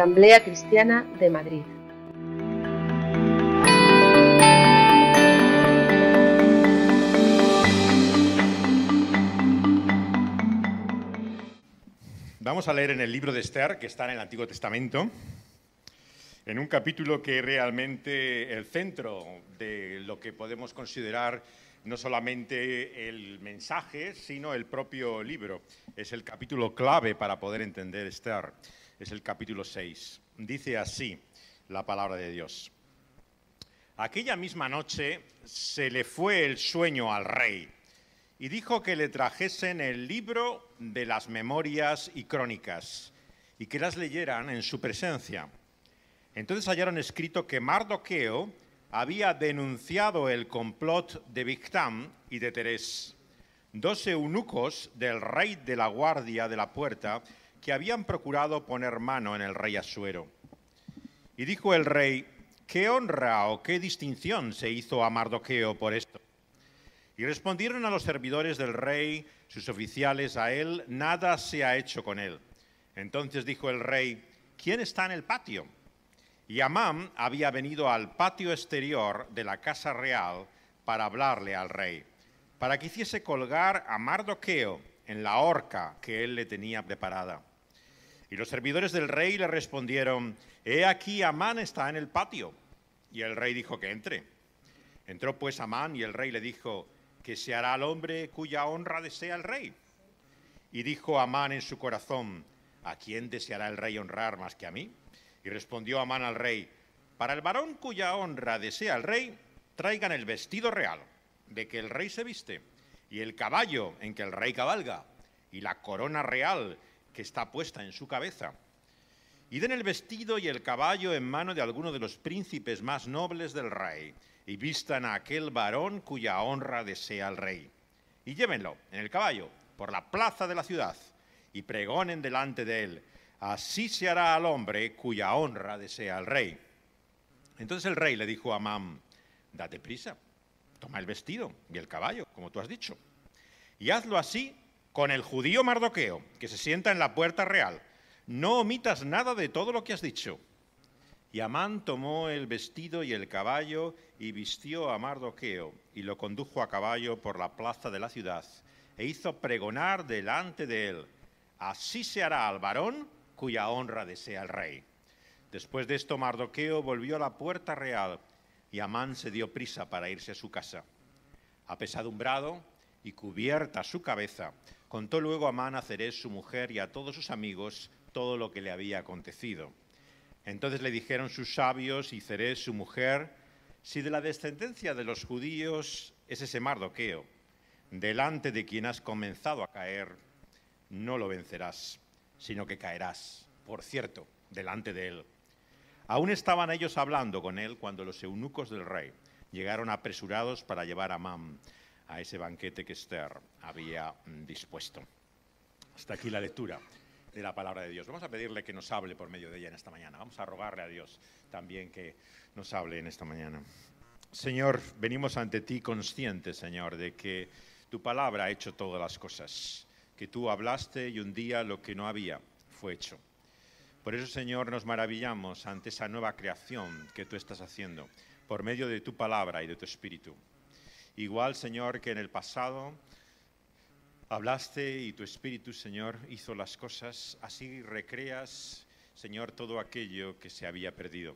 Asamblea Cristiana de Madrid. Vamos a leer en el libro de Esther, que está en el Antiguo Testamento, en un capítulo que es realmente el centro de lo que podemos considerar no solamente el mensaje, sino el propio libro. Es el capítulo clave para poder entender Esther. Es el capítulo 6. Dice así la palabra de Dios. Aquella misma noche se le fue el sueño al rey y dijo que le trajesen el libro de las memorias y crónicas y que las leyeran en su presencia. Entonces hallaron escrito que Mardoqueo había denunciado el complot de Bigtam y de Teres, dos eunucos del rey de la guardia de la puerta que habían procurado poner mano en el rey Asuero. Y dijo el rey: ¿qué honra o qué distinción se hizo a Mardoqueo por esto? Y respondieron a los servidores del rey, sus oficiales, a él: nada se ha hecho con él. Entonces dijo el rey: ¿quién está en el patio? Y Amán había venido al patio exterior de la casa real para hablarle al rey, para que hiciese colgar a Mardoqueo en la horca que él le tenía preparada. Y los servidores del rey le respondieron: he aquí, Amán está en el patio. Y el rey dijo que entre. Entró pues Amán y el rey le dijo: ¿qué se hará al hombre cuya honra desea el rey? Y dijo Amán en su corazón: ¿a quién deseará el rey honrar más que a mí? Y respondió Amán al rey: para el varón cuya honra desea el rey, traigan el vestido real de que el rey se viste, y el caballo en que el rey cabalga, y la corona real que está puesta en su cabeza. Y den el vestido y el caballo en mano de alguno de los príncipes más nobles del rey, y vistan a aquel varón cuya honra desea el rey. Y llévenlo en el caballo por la plaza de la ciudad, y pregonen delante de él: así se hará al hombre cuya honra desea el rey. Entonces el rey le dijo a Amán: date prisa, toma el vestido y el caballo, como tú has dicho, y hazlo así con el judío Mardoqueo, que se sienta en la puerta real. No omitas nada de todo lo que has dicho. Y Amán tomó el vestido y el caballo y vistió a Mardoqueo y lo condujo a caballo por la plaza de la ciudad e hizo pregonar delante de él: así se hará al varón cuya honra desea el rey. Después de esto Mardoqueo volvió a la puerta real y Amán se dio prisa para irse a su casa. Apesadumbrado y cubierta su cabeza, contó luego Amán a Zeres su mujer y a todos sus amigos todo lo que le había acontecido. Entonces le dijeron sus sabios y Zeres su mujer: si de la descendencia de los judíos es ese Mardoqueo, delante de quien has comenzado a caer, no lo vencerás, sino que caerás, por cierto, delante de él. Aún estaban ellos hablando con él cuando los eunucos del rey llegaron apresurados para llevar a Amán a ese banquete que Esther había dispuesto. Hasta aquí la lectura de la palabra de Dios. Vamos a pedirle que nos hable por medio de ella en esta mañana. Vamos a rogarle a Dios también que nos hable en esta mañana. Señor, venimos ante ti conscientes, Señor, de que tu palabra ha hecho todas las cosas, que tú hablaste y un día lo que no había fue hecho. Por eso, Señor, nos maravillamos ante esa nueva creación que tú estás haciendo por medio de tu palabra y de tu espíritu. Igual, Señor, que en el pasado hablaste y tu espíritu, Señor, hizo las cosas, así recreas, Señor, todo aquello que se había perdido.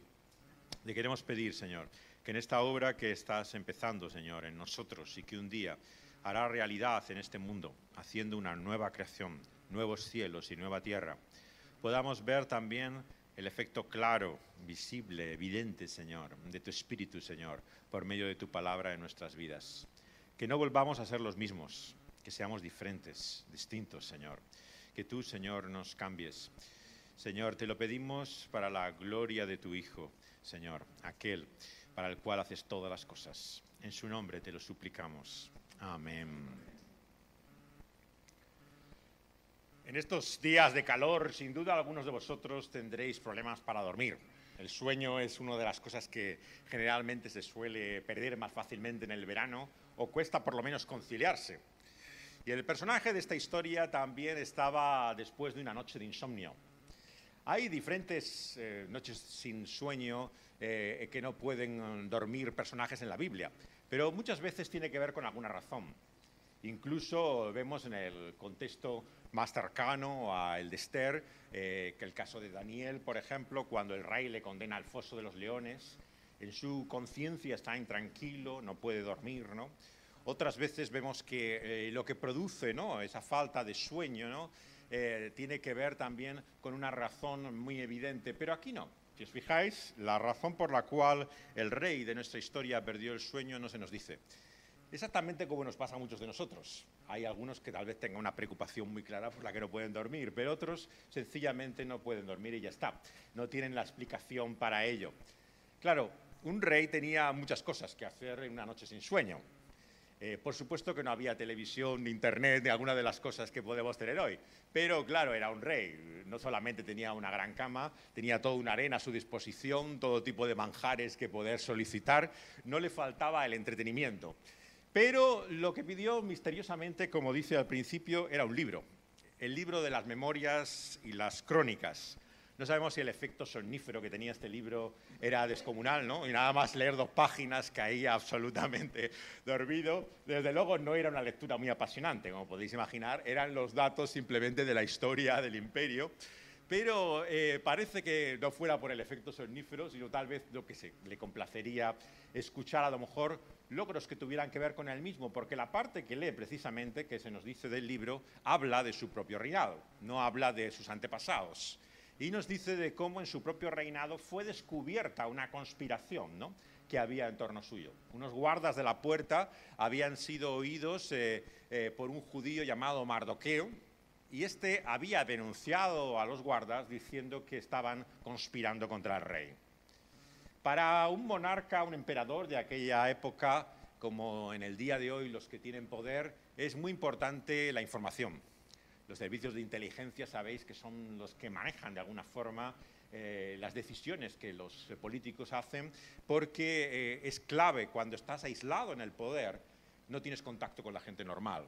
Te queremos pedir, Señor, que en esta obra que estás empezando, Señor, en nosotros y que un día hará realidad en este mundo, haciendo una nueva creación, nuevos cielos y nueva tierra, podamos ver también el efecto claro, visible, evidente, Señor, de tu Espíritu, Señor, por medio de tu palabra en nuestras vidas. Que no volvamos a ser los mismos, que seamos diferentes, distintos, Señor. Que tú, Señor, nos cambies. Señor, te lo pedimos para la gloria de tu Hijo, Señor, aquel para el cual haces todas las cosas. En su nombre te lo suplicamos. Amén. En estos días de calor, sin duda, algunos de vosotros tendréis problemas para dormir. El sueño es una de las cosas que generalmente se suele perder más fácilmente en el verano o cuesta por lo menos conciliarse. Y el personaje de esta historia también estaba después de una noche de insomnio. Hay diferentes noches sin sueño que no pueden dormir personajes en la Biblia, pero muchas veces tiene que ver con alguna razón. Incluso vemos en el contexto más cercano a el de Esther, que el caso de Daniel, por ejemplo, cuando el rey le condena al foso de los leones, en su conciencia está intranquilo, no puede dormir, ¿no? Otras veces vemos que lo que produce, ¿no?, esa falta de sueño, ¿no?, tiene que ver también con una razón muy evidente, pero aquí no. Si os fijáis, la razón por la cual el rey de nuestra historia perdió el sueño no se nos dice. Exactamente como nos pasa a muchos de nosotros. Hay algunos que tal vez tengan una preocupación muy clara por la que no pueden dormir, pero otros sencillamente no pueden dormir y ya está. No tienen la explicación para ello. Claro, un rey tenía muchas cosas que hacer en una noche sin sueño. Por supuesto que no había televisión, ni internet, ni alguna de las cosas que podemos tener hoy. Pero claro, era un rey. No solamente tenía una gran cama, tenía toda una arena a su disposición, todo tipo de manjares que poder solicitar. No le faltaba el entretenimiento. Pero lo que pidió misteriosamente, como dice al principio, era un libro. El libro de las memorias y las crónicas. No sabemos si el efecto somnífero que tenía este libro era descomunal, ¿no? Y nada más leer 2 páginas caía absolutamente dormido. Desde luego no era una lectura muy apasionante, como podéis imaginar. Eran los datos simplemente de la historia del imperio. Pero parece que no fuera por el efecto somnífero, sino tal vez lo que le complacería escuchar a lo mejor logros que tuvieran que ver con él mismo, porque la parte que lee precisamente, que se nos dice del libro, habla de su propio reinado, no habla de sus antepasados. Y nos dice de cómo en su propio reinado fue descubierta una conspiración, ¿no?, que había en torno suyo. Unos guardas de la puerta habían sido oídos por un judío llamado Mardoqueo, y este había denunciado a los guardas diciendo que estaban conspirando contra el rey. Para un monarca, un emperador de aquella época, como en el día de hoy los que tienen poder, es muy importante la información. Los servicios de inteligencia sabéis que son los que manejan de alguna forma las decisiones que los políticos hacen, porque es clave cuando estás aislado en el poder, no tienes contacto con la gente normal.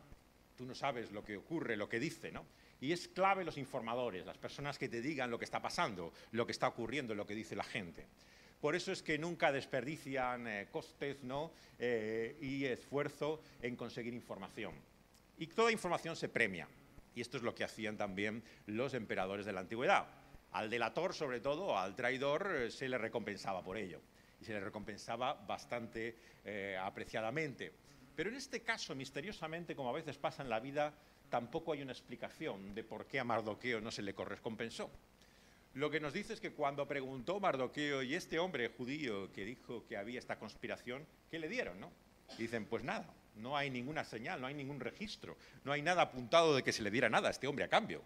Tú no sabes lo que ocurre, lo que dice, ¿no? Y es clave los informadores, las personas que te digan lo que está pasando, lo que está ocurriendo, lo que dice la gente. Por eso es que nunca desperdician costes, ¿no?, y esfuerzo en conseguir información. Y toda información se premia. Y esto es lo que hacían también los emperadores de la antigüedad. Al delator, sobre todo, al traidor, se le recompensaba por ello. Y se le recompensaba bastante apreciadamente. Pero en este caso, misteriosamente, como a veces pasa en la vida, tampoco hay una explicación de por qué a Mardoqueo no se le recompensó. Lo que nos dice es que cuando preguntó Mardoqueo y este hombre judío que dijo que había esta conspiración, ¿qué le dieron, no? Y dicen, pues nada, no hay ninguna señal, no hay ningún registro, no hay nada apuntado de que se le diera nada a este hombre a cambio.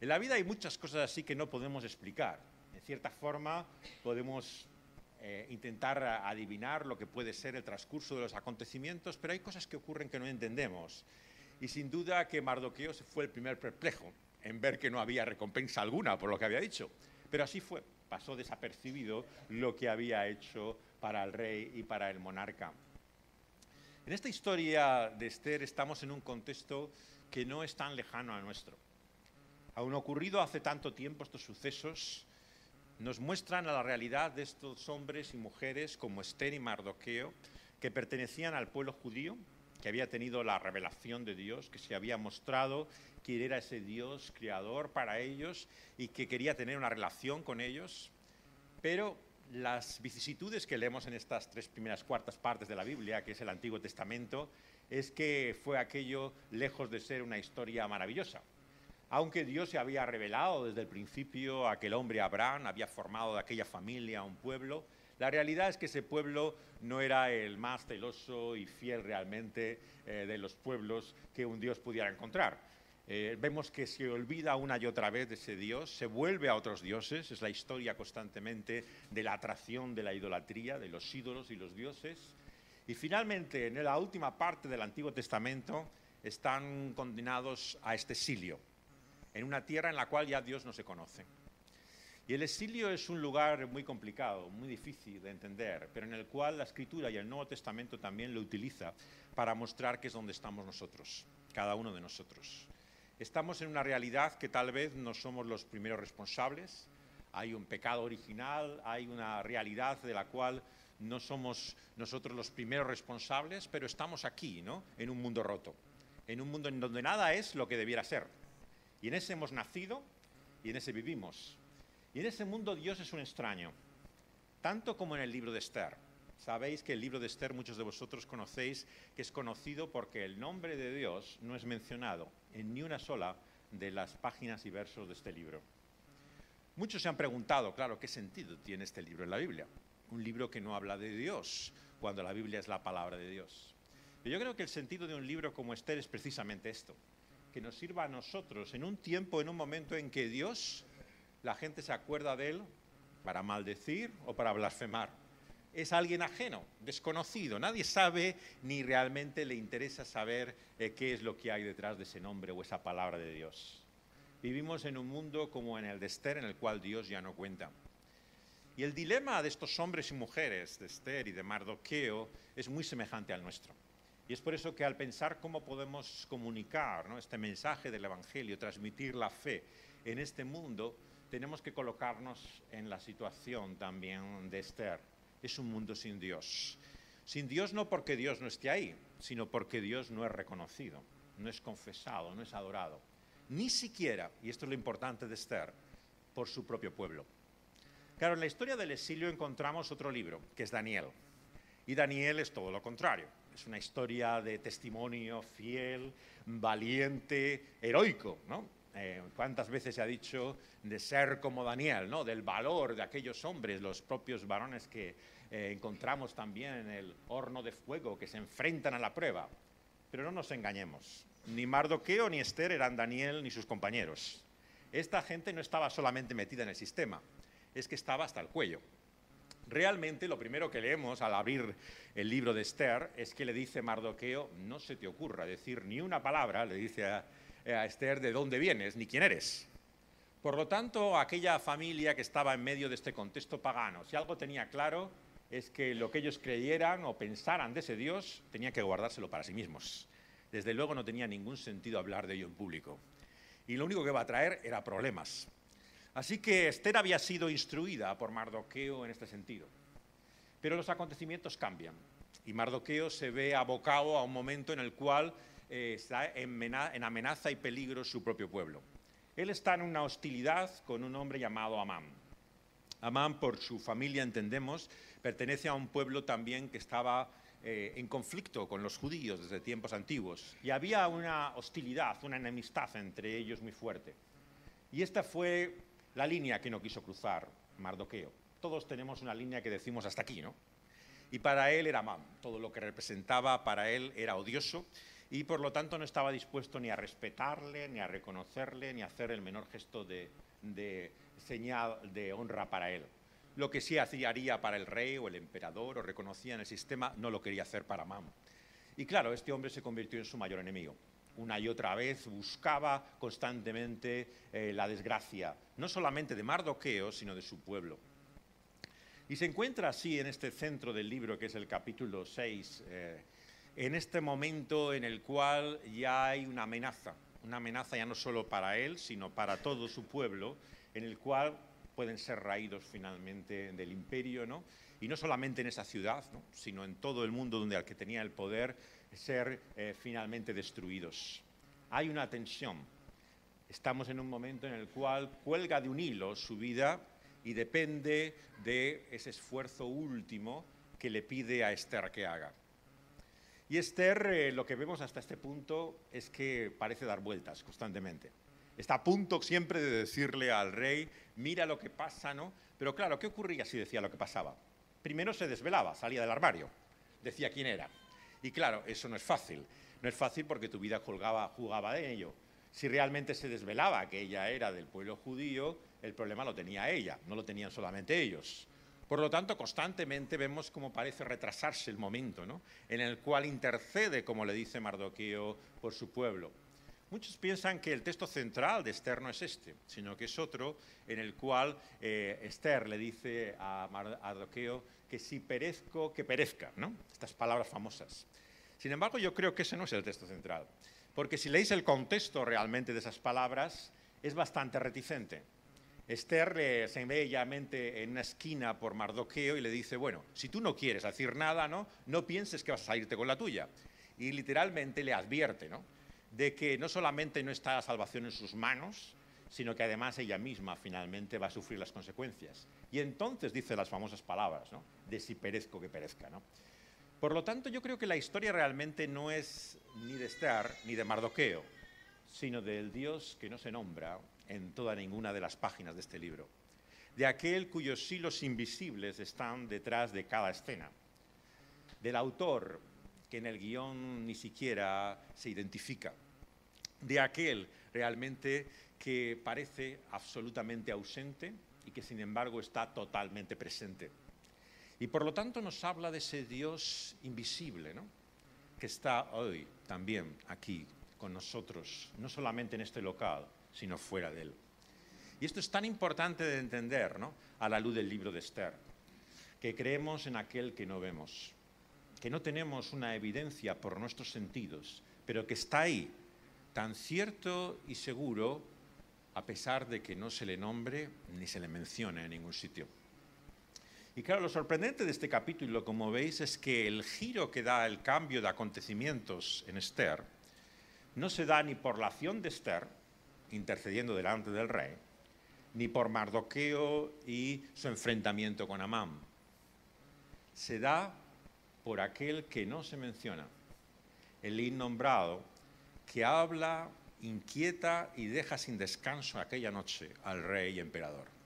En la vida hay muchas cosas así que no podemos explicar. En cierta forma podemos intentar adivinar lo que puede ser el transcurso de los acontecimientos, pero hay cosas que ocurren que no entendemos. Y sin duda que Mardoqueo fue el primer perplejo en ver que no había recompensa alguna por lo que había dicho. Pero así fue, pasó desapercibido lo que había hecho para el rey y para el monarca. En esta historia de Esther estamos en un contexto que no es tan lejano al nuestro. Aun ocurrido hace tanto tiempo, estos sucesos nos muestran a la realidad de estos hombres y mujeres como Esther y Mardoqueo, que pertenecían al pueblo judío, que había tenido la revelación de Dios, que se había mostrado quién era ese Dios creador para ellos y que quería tener una relación con ellos. Pero las vicisitudes que leemos en estas 3 primeras cuartas partes de la Biblia, que es el Antiguo Testamento, es que fue aquello lejos de ser una historia maravillosa. Aunque Dios se había revelado desde el principio a aquel hombre Abraham, había formado de aquella familia un pueblo, la realidad es que ese pueblo no era el más celoso y fiel realmente de los pueblos que un Dios pudiera encontrar. Vemos que se olvida una y otra vez de ese Dios, se vuelve a otros dioses, es la historia constantemente de la atracción de la idolatría, de los ídolos y los dioses. Y finalmente, en la última parte del Antiguo Testamento, están condenados a este exilio, en una tierra en la cual ya Dios no se conoce. Y el exilio es un lugar muy complicado, muy difícil de entender, pero en el cual la Escritura y el Nuevo Testamento también lo utiliza para mostrar que es donde estamos nosotros, cada uno de nosotros. Estamos en una realidad que tal vez no somos los primeros responsables. Hay un pecado original, hay una realidad de la cual no somos nosotros los primeros responsables, pero estamos aquí, ¿no? En un mundo roto, en un mundo en donde nada es lo que debiera ser. Y en ese hemos nacido y en ese vivimos. Y en ese mundo Dios es un extraño, tanto como en el libro de Esther. Sabéis que el libro de Esther, muchos de vosotros conocéis, que es conocido porque el nombre de Dios no es mencionado en ni una sola de las páginas y versos de este libro. Muchos se han preguntado, claro, ¿qué sentido tiene este libro en la Biblia? Un libro que no habla de Dios, cuando la Biblia es la palabra de Dios. Pero yo creo que el sentido de un libro como Esther es precisamente esto, que nos sirva a nosotros en un tiempo, en un momento en que Dios, la gente se acuerda de él para maldecir o para blasfemar. Es alguien ajeno, desconocido, nadie sabe ni realmente le interesa saber qué es lo que hay detrás de ese nombre o esa palabra de Dios. Vivimos en un mundo como en el de Esther, en el cual Dios ya no cuenta. Y el dilema de estos hombres y mujeres, de Esther y de Mardoqueo, es muy semejante al nuestro. Y es por eso que al pensar cómo podemos comunicar, ¿no?, este mensaje del Evangelio, transmitir la fe en este mundo, tenemos que colocarnos en la situación también de Esther. Es un mundo sin Dios. Sin Dios no porque Dios no esté ahí, sino porque Dios no es reconocido, no es confesado, no es adorado. Ni siquiera, y esto es lo importante de Esther, por su propio pueblo. Claro, en la historia del exilio encontramos otro libro, que es Daniel. Y Daniel es todo lo contrario. Es una historia de testimonio fiel, valiente, heroico, ¿no? ¿Cuántas veces se ha dicho de ser como Daniel, ¿no?, del valor de aquellos hombres, los propios varones que encontramos también en el horno de fuego, que se enfrentan a la prueba? Pero no nos engañemos, ni Mardoqueo ni Esther eran Daniel ni sus compañeros. Esta gente no estaba solamente metida en el sistema, es que estaba hasta el cuello. Realmente lo primero que leemos al abrir el libro de Esther es que le dice Mardoqueo: no se te ocurra decir ni una palabra, le dice a Esther, de dónde vienes ni quién eres. Por lo tanto, aquella familia que estaba en medio de este contexto pagano, si algo tenía claro, es que lo que ellos creyeran o pensaran de ese Dios tenían que guardárselo para sí mismos. Desde luego no tenía ningún sentido hablar de ello en público. Y lo único que iba a traer era problemas. Así que Esther había sido instruida por Mardoqueo en este sentido. Pero los acontecimientos cambian y Mardoqueo se ve abocado a un momento en el cual está en amenaza y peligro su propio pueblo. Él está en una hostilidad con un hombre llamado Amán. Amán, por su familia entendemos, pertenece a un pueblo también que estaba en conflicto con los judíos desde tiempos antiguos. Y había una hostilidad, una enemistad entre ellos muy fuerte. Y esta fue la línea que no quiso cruzar Mardoqueo. Todos tenemos una línea que decimos hasta aquí, ¿no? Y para él era Amán. Todo lo que representaba para él era odioso y por lo tanto no estaba dispuesto ni a respetarle, ni a reconocerle, ni a hacer el menor gesto de señal de honra para él. Lo que sí haría para el rey o el emperador o reconocía en el sistema, no lo quería hacer para Amán. Y claro, este hombre se convirtió en su mayor enemigo. Una y otra vez buscaba constantemente la desgracia, no solamente de Mardoqueo, sino de su pueblo. Y se encuentra así en este centro del libro, que es el capítulo 6, en este momento en el cual ya hay una amenaza ya no solo para él, sino para todo su pueblo, en el cual pueden ser raídos finalmente del imperio, ¿no? Y no solamente en esa ciudad, ¿no?, sino en todo el mundo donde al que tenía el poder, ser finalmente destruidos. Hay una tensión. Estamos en un momento en el cual cuelga de un hilo su vida y depende de ese esfuerzo último que le pide a Esther que haga. Y Esther, lo que vemos hasta este punto es que parece dar vueltas constantemente. Está a punto siempre de decirle al rey: mira lo que pasa, ¿no? Pero claro, ¿qué ocurría si decía lo que pasaba? Primero se desvelaba, salía del armario, decía quién era. Y claro, eso no es fácil. No es fácil porque tu vida jugaba de ello. Si realmente se desvelaba que ella era del pueblo judío, el problema lo tenía ella, no lo tenían solamente ellos. Por lo tanto, constantemente vemos cómo parece retrasarse el momento, ¿no?, en el cual intercede, como le dice Mardoqueo, por su pueblo. Muchos piensan que el texto central de Esther no es este, sino que es otro en el cual Esther le dice a Mardoqueo que si perezco, que perezca, ¿no? Estas palabras famosas. Sin embargo, yo creo que ese no es el texto central. Porque si leéis el contexto realmente de esas palabras, es bastante reticente. Esther se ve llamente en una esquina por Mardoqueo y le dice, bueno, si tú no quieres decir nada, no pienses que vas a salirte con la tuya. Y literalmente le advierte, de que no solamente no está la salvación en sus manos, sino que además ella misma finalmente va a sufrir las consecuencias. Y entonces dice las famosas palabras, de si perezco que perezca. Por lo tanto, yo creo que la historia realmente no es ni de Esther ni de Mardoqueo, sino del Dios que no se nombra en toda ninguna de las páginas de este libro, de aquel cuyos hilos invisibles están detrás de cada escena, del autor que en el guión ni siquiera se identifica, de aquel realmente que parece absolutamente ausente y que sin embargo está totalmente presente. Y por lo tanto nos habla de ese Dios invisible, que está hoy también aquí con nosotros, no solamente en este local, sino fuera de él. Y esto es tan importante de entender, a la luz del libro de Esther, que creemos en aquel que no vemos, que no tenemos una evidencia por nuestros sentidos, pero que está ahí, tan cierto y seguro, a pesar de que no se le nombre ni se le mencione en ningún sitio. Y claro, lo sorprendente de este capítulo, como veis, es que el giro que da el cambio de acontecimientos en Esther no se da ni por la acción de Esther, intercediendo delante del rey, ni por Mardoqueo y su enfrentamiento con Amán. Se da por aquel que no se menciona, el innombrado, que habla, inquieta y deja sin descanso aquella noche al rey y emperador.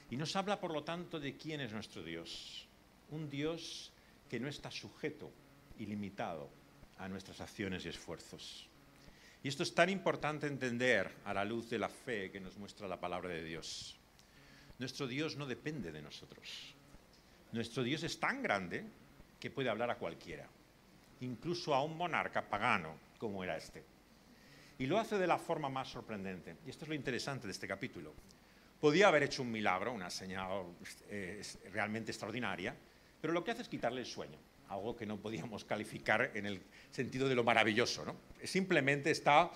Y nos habla, por lo tanto, de quién es nuestro Dios. Un Dios que no está sujeto y limitado a nuestras acciones y esfuerzos. Y esto es tan importante entender a la luz de la fe que nos muestra la palabra de Dios. Nuestro Dios no depende de nosotros. Nuestro Dios es tan grande que puede hablar a cualquiera, incluso a un monarca pagano como era este. Y lo hace de la forma más sorprendente. Y esto es lo interesante de este capítulo. Podía haber hecho un milagro, una señal realmente extraordinaria, pero lo que hace es quitarle el sueño, algo que no podíamos calificar en el sentido de lo maravilloso, Simplemente está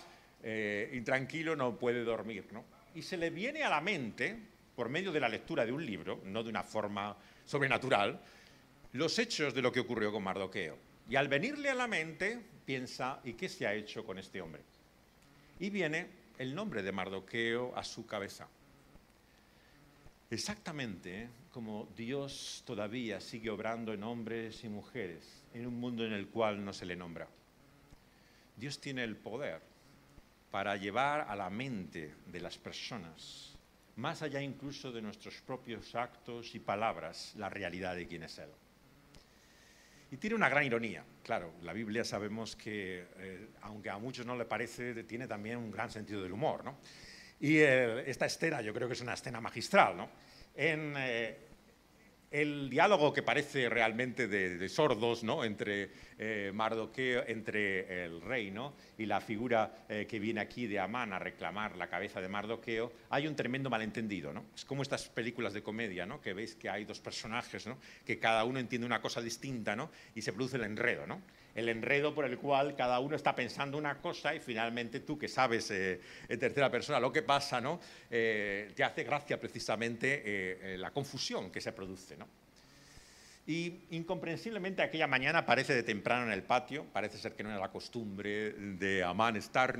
intranquilo, no puede dormir, Y se le viene a la mente, por medio de la lectura de un libro, no de una forma sobrenatural, los hechos de lo que ocurrió con Mardoqueo. Y al venirle a la mente, piensa, ¿y qué se ha hecho con este hombre? Y viene el nombre de Mardoqueo a su cabeza. Exactamente como Dios todavía sigue obrando en hombres y mujeres, en un mundo en el cual no se le nombra. Dios tiene el poder para llevar a la mente de las personas, más allá incluso de nuestros propios actos y palabras, la realidad de quién es Él. Y tiene una gran ironía. Claro, la Biblia sabemos que, aunque a muchos no le parece, tiene también un gran sentido del humor, Y esta escena yo creo que es una escena magistral, En el diálogo que parece realmente de sordos, entre Mardoqueo, entre el rey, y la figura que viene aquí de Amán a reclamar la cabeza de Mardoqueo, hay un tremendo malentendido, Es como estas películas de comedia, que veis que hay dos personajes, que cada uno entiende una cosa distinta, y se produce el enredo, El enredo por el cual cada uno está pensando una cosa y finalmente tú, que sabes en tercera persona lo que pasa, te hace gracia precisamente la confusión que se produce, Y incomprensiblemente aquella mañana aparece de temprano en el patio, parece ser que no era la costumbre de Amán estar,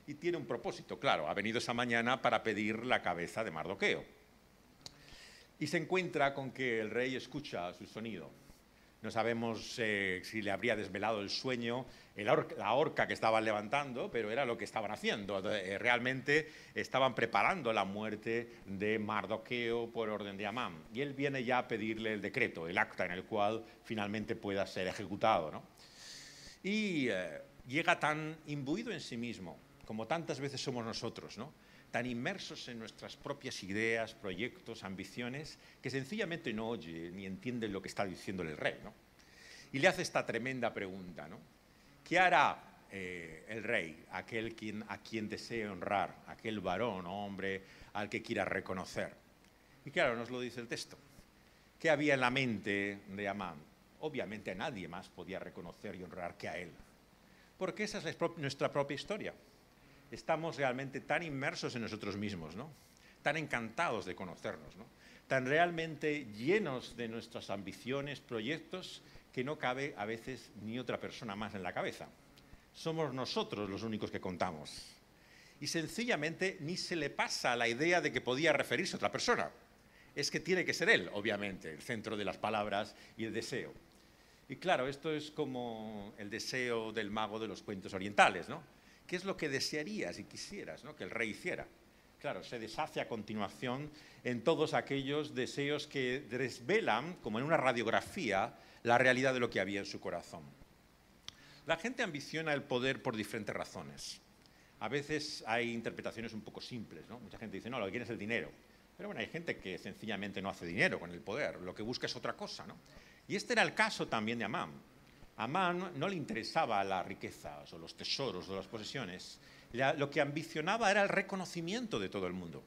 Y tiene un propósito, claro, ha venido esa mañana para pedir la cabeza de Mardoqueo. Y se encuentra con que el rey escucha su sonido. No sabemos si le habría desvelado el sueño, la horca que estaban levantando, pero era lo que estaban haciendo. Realmente estaban preparando la muerte de Mardoqueo por orden de Amán. Y él viene ya a pedirle el decreto, el acta en el cual finalmente pueda ser ejecutado, Y llega tan imbuido en sí mismo, como tantas veces somos nosotros, tan inmersos en nuestras propias ideas, proyectos, ambiciones, que sencillamente no oye ni entiende lo que está diciéndole el rey, Y le hace esta tremenda pregunta, ¿Qué hará el rey, aquel a quien desee honrar, aquel varón o hombre al que quiera reconocer? Y claro, nos lo dice el texto. ¿Qué había en la mente de Amán? Obviamente a nadie más podía reconocer y honrar que a él. Porque esa es nuestra propia historia. Estamos realmente tan inmersos en nosotros mismos, ¿no? Tan encantados de conocernos, ¿no? Tan realmente llenos de nuestras ambiciones, proyectos, que no cabe a veces ni otra persona más en la cabeza. Somos nosotros los únicos que contamos. Y sencillamente ni se le pasa la idea de que podía referirse a otra persona. Es que tiene que ser él, obviamente, el centro de las palabras y el deseo. Y claro, esto es como el deseo del mago de los cuentos orientales, ¿no? ¿Qué es lo que desearías y quisieras, ¿no?, que el rey hiciera? Claro, se deshace a continuación en todos aquellos deseos que desvelan, como en una radiografía, la realidad de lo que había en su corazón. La gente ambiciona el poder por diferentes razones. A veces hay interpretaciones un poco simples, ¿no? Mucha gente dice, no, lo que quiere es el dinero. Pero bueno, hay gente que sencillamente no hace dinero con el poder, lo que busca es otra cosa, ¿no? Y este era el caso también de Amán. A Amán no le interesaba las riquezas o los tesoros o las posesiones. Lo que ambicionaba era el reconocimiento de todo el mundo.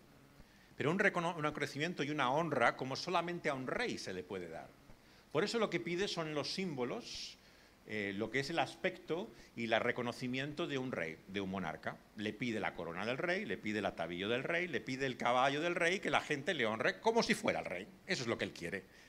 Pero un reconocimiento y una honra como solamente a un rey se le puede dar. Por eso lo que pide son los símbolos, lo que es el aspecto y el reconocimiento de un rey, de un monarca. Le pide la corona del rey, le pide el atavío del rey, le pide el caballo del rey, que la gente le honre como si fuera el rey. Eso es lo que él quiere.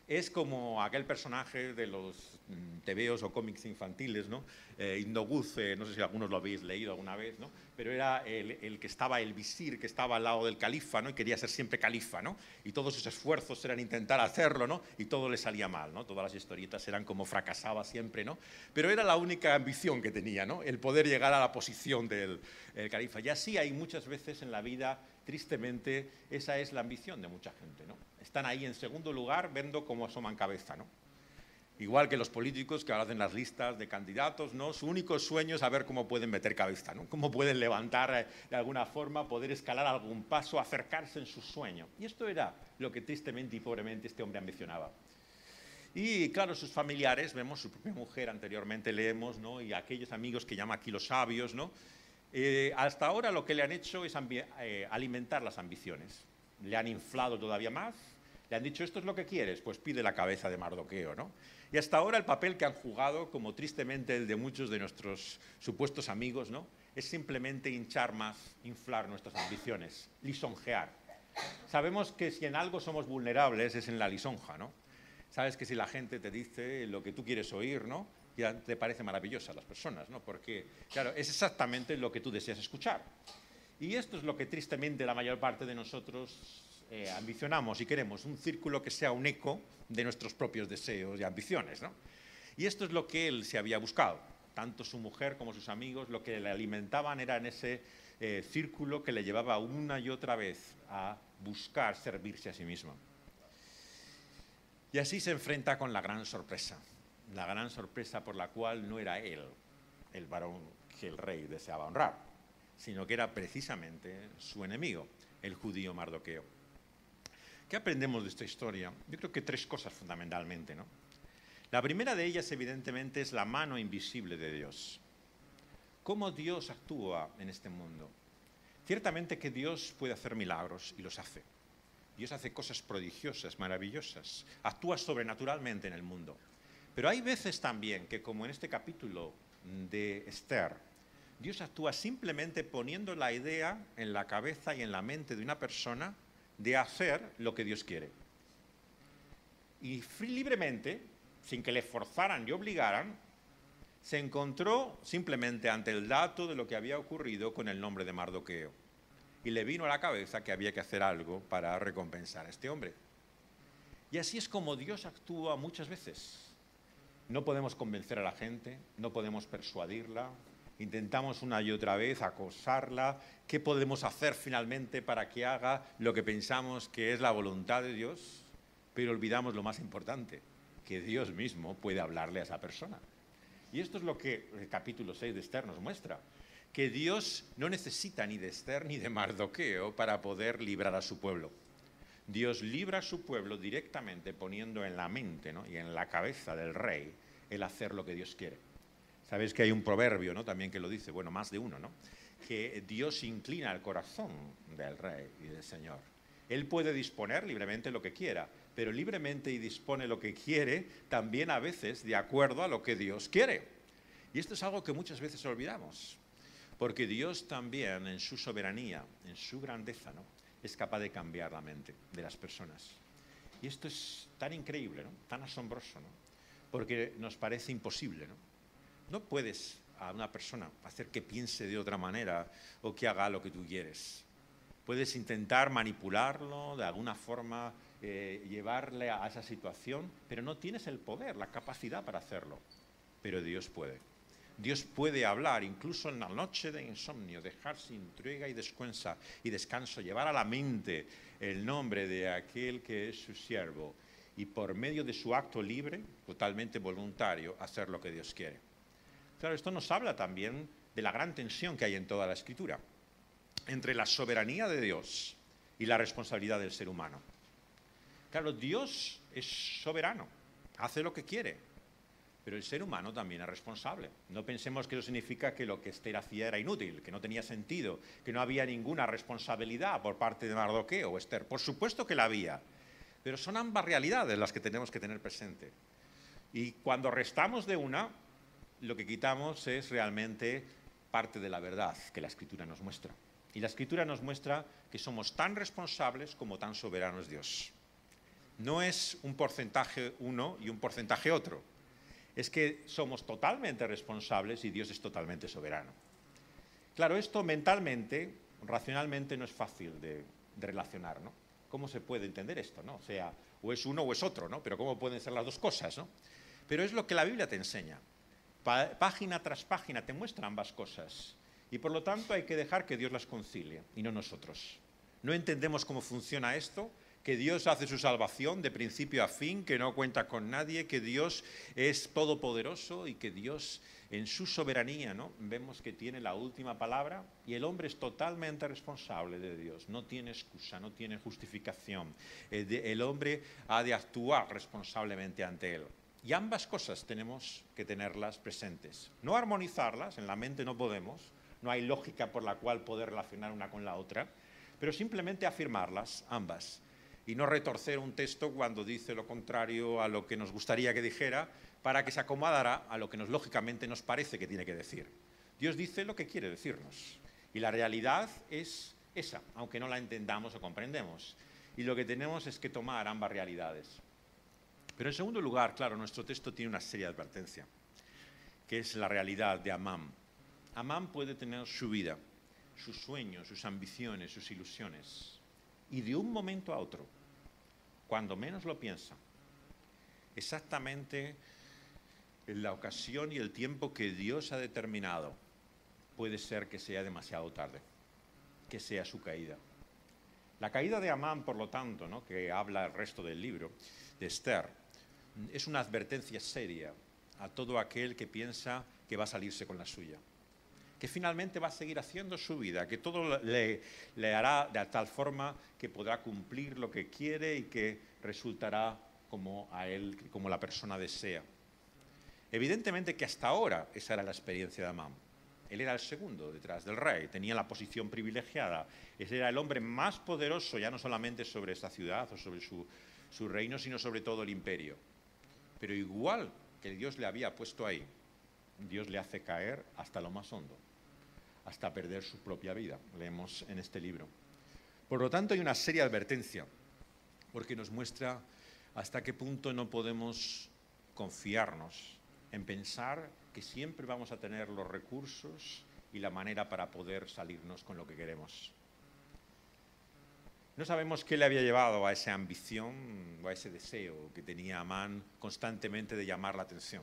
Es como aquel personaje de los tebeos o cómics infantiles, ¿no? Indoguz, no sé si algunos lo habéis leído alguna vez, ¿no? Pero era el que estaba, el visir, que estaba al lado del califa, ¿no? Y quería ser siempre califa, ¿no? Y todos sus esfuerzos eran intentar hacerlo, ¿no? Y todo le salía mal, ¿no? Todas las historietas eran como fracasaba siempre, ¿no? Pero era la única ambición que tenía, ¿no? El poder llegar a la posición del califa. Y así hay muchas veces en la vida, tristemente, esa es la ambición de mucha gente, ¿no? Están ahí en segundo lugar viendo cómo asoman cabeza, ¿no? Igual que los políticos que ahora hacen las listas de candidatos, ¿no? Su único sueño es saber cómo pueden meter cabeza, ¿no? Cómo pueden levantar de alguna forma, poder escalar algún paso, acercarse en su sueño. Y esto era lo que tristemente y pobremente este hombre ambicionaba. Y claro, sus familiares, vemos su propia mujer, anteriormente leemos, ¿no? Y aquellos amigos que llama aquí los sabios, ¿no? Hasta ahora lo que le han hecho es alimentar las ambiciones. Le han inflado todavía más. Le han dicho, ¿esto es lo que quieres? Pues pide la cabeza de Mardoqueo, ¿no? Y hasta ahora el papel que han jugado, como tristemente el de muchos de nuestros supuestos amigos, ¿no? Es simplemente hinchar más, inflar nuestras ambiciones, lisonjear. Sabemos que si en algo somos vulnerables es en la lisonja, ¿no? Sabes que si la gente te dice lo que tú quieres oír, ¿no? Ya te parece maravillosa a las personas, ¿no? Porque, claro, es exactamente lo que tú deseas escuchar. Y esto es lo que tristemente la mayor parte de nosotros ambicionamos y queremos, un círculo que sea un eco de nuestros propios deseos y ambiciones, ¿no? Y esto es lo que él se había buscado. Tanto su mujer como sus amigos lo que le alimentaban era en ese círculo que le llevaba una y otra vez a buscar servirse a sí mismo. Y así se enfrenta con la gran sorpresa por la cual no era él el varón que el rey deseaba honrar, sino que era precisamente su enemigo, el judío Mardoqueo. ¿Qué aprendemos de esta historia? Yo creo que tres cosas fundamentalmente, ¿no? La primera de ellas, evidentemente, es la mano invisible de Dios. ¿Cómo Dios actúa en este mundo? Ciertamente que Dios puede hacer milagros y los hace. Dios hace cosas prodigiosas, maravillosas, actúa sobrenaturalmente en el mundo. Pero hay veces también que, como en este capítulo de Esther, Dios actúa simplemente poniendo la idea en la cabeza y en la mente de una persona de hacer lo que Dios quiere. Y libremente, sin que le forzaran y obligaran, se encontró simplemente ante el dato de lo que había ocurrido con el nombre de Mardoqueo. Y le vino a la cabeza que había que hacer algo para recompensar a este hombre. Y así es como Dios actúa muchas veces. No podemos convencer a la gente, no podemos persuadirla, intentamos una y otra vez acosarla. ¿Qué podemos hacer finalmente para que haga lo que pensamos que es la voluntad de Dios? Pero olvidamos lo más importante, que Dios mismo puede hablarle a esa persona. Y esto es lo que el capítulo 6 de Esther nos muestra, que Dios no necesita ni de Esther ni de Mardoqueo para poder librar a su pueblo. Dios libra a su pueblo directamente poniendo en la mente, ¿no?, y en la cabeza del rey el hacer lo que Dios quiere. Sabéis que hay un proverbio, ¿no?, también que lo dice, bueno, más de uno, ¿no?, que Dios inclina el corazón del rey y del Señor. Él puede disponer libremente lo que quiera, pero libremente y dispone lo que quiere también a veces de acuerdo a lo que Dios quiere. Y esto es algo que muchas veces olvidamos, porque Dios también, en su soberanía, en su grandeza, ¿no?, es capaz de cambiar la mente de las personas. Y esto es tan increíble, ¿no?, tan asombroso, ¿no?, porque nos parece imposible, ¿no? No puedes a una persona hacer que piense de otra manera o que haga lo que tú quieres. Puedes intentar manipularlo, de alguna forma llevarle a esa situación, pero no tienes el poder, la capacidad para hacerlo. Pero Dios puede. Dios puede hablar, incluso en la noche de insomnio, dejar sin tregua y descanso, llevar a la mente el nombre de aquel que es su siervo y por medio de su acto libre, totalmente voluntario, hacer lo que Dios quiere. Claro, esto nos habla también de la gran tensión que hay en toda la Escritura entre la soberanía de Dios y la responsabilidad del ser humano. Claro, Dios es soberano, hace lo que quiere, pero el ser humano también es responsable. No pensemos que eso significa que lo que Esther hacía era inútil, que no tenía sentido, que no había ninguna responsabilidad por parte de Mardoqueo o Esther. Por supuesto que la había, pero son ambas realidades las que tenemos que tener presente. Y cuando restamos de una, lo que quitamos es realmente parte de la verdad que la Escritura nos muestra. Y la Escritura nos muestra que somos tan responsables como tan soberanos Dios. No es un porcentaje uno y un porcentaje otro. Es que somos totalmente responsables y Dios es totalmente soberano. Claro, esto mentalmente, racionalmente no es fácil de relacionar, ¿no? ¿Cómo se puede entender esto, no? O sea, o es uno o es otro, ¿no? Pero ¿cómo pueden ser las dos cosas, no? Pero es lo que la Biblia te enseña. Página tras página te muestra ambas cosas. Y por lo tanto hay que dejar que Dios las concilie y no nosotros. No entendemos cómo funciona esto, que Dios hace su salvación de principio a fin, que no cuenta con nadie, que Dios es todopoderoso y que Dios en su soberanía, ¿no?, vemos que tiene la última palabra y el hombre es totalmente responsable de Dios. No tiene excusa, no tiene justificación. El hombre ha de actuar responsablemente ante él. Y ambas cosas tenemos que tenerlas presentes. No armonizarlas, en la mente no podemos, no hay lógica por la cual poder relacionar una con la otra, pero simplemente afirmarlas ambas y no retorcer un texto cuando dice lo contrario a lo que nos gustaría que dijera para que se acomodara a lo que lógicamente nos parece que tiene que decir. Dios dice lo que quiere decirnos y la realidad es esa, aunque no la entendamos o comprendemos. Y lo que tenemos es que tomar ambas realidades. Pero en segundo lugar, claro, nuestro texto tiene una seria advertencia, que es la realidad de Amán. Amán puede tener su vida, sus sueños, sus ambiciones, sus ilusiones, y de un momento a otro, cuando menos lo piensa, exactamente en la ocasión y el tiempo que Dios ha determinado, puede ser que sea demasiado tarde, que sea su caída. La caída de Amán, por lo tanto, ¿no?, que habla el resto del libro de Esther, es una advertencia seria a todo aquel que piensa que va a salirse con la suya, que finalmente va a seguir haciendo su vida, que todo le hará de tal forma que podrá cumplir lo que quiere y que resultará como a él, como la persona desea. Evidentemente que hasta ahora esa era la experiencia de Amán. Él era el segundo detrás del rey, tenía la posición privilegiada, ese era el hombre más poderoso, ya no solamente sobre esta ciudad o sobre su reino, sino sobre todo el imperio. Pero igual que Dios le había puesto ahí, Dios le hace caer hasta lo más hondo, hasta perder su propia vida, leemos en este libro. Por lo tanto, hay una seria advertencia, porque nos muestra hasta qué punto no podemos confiarnos en pensar que siempre vamos a tener los recursos y la manera para poder salirnos con lo que queremos. No sabemos qué le había llevado a esa ambición o a ese deseo que tenía Amán constantemente de llamar la atención.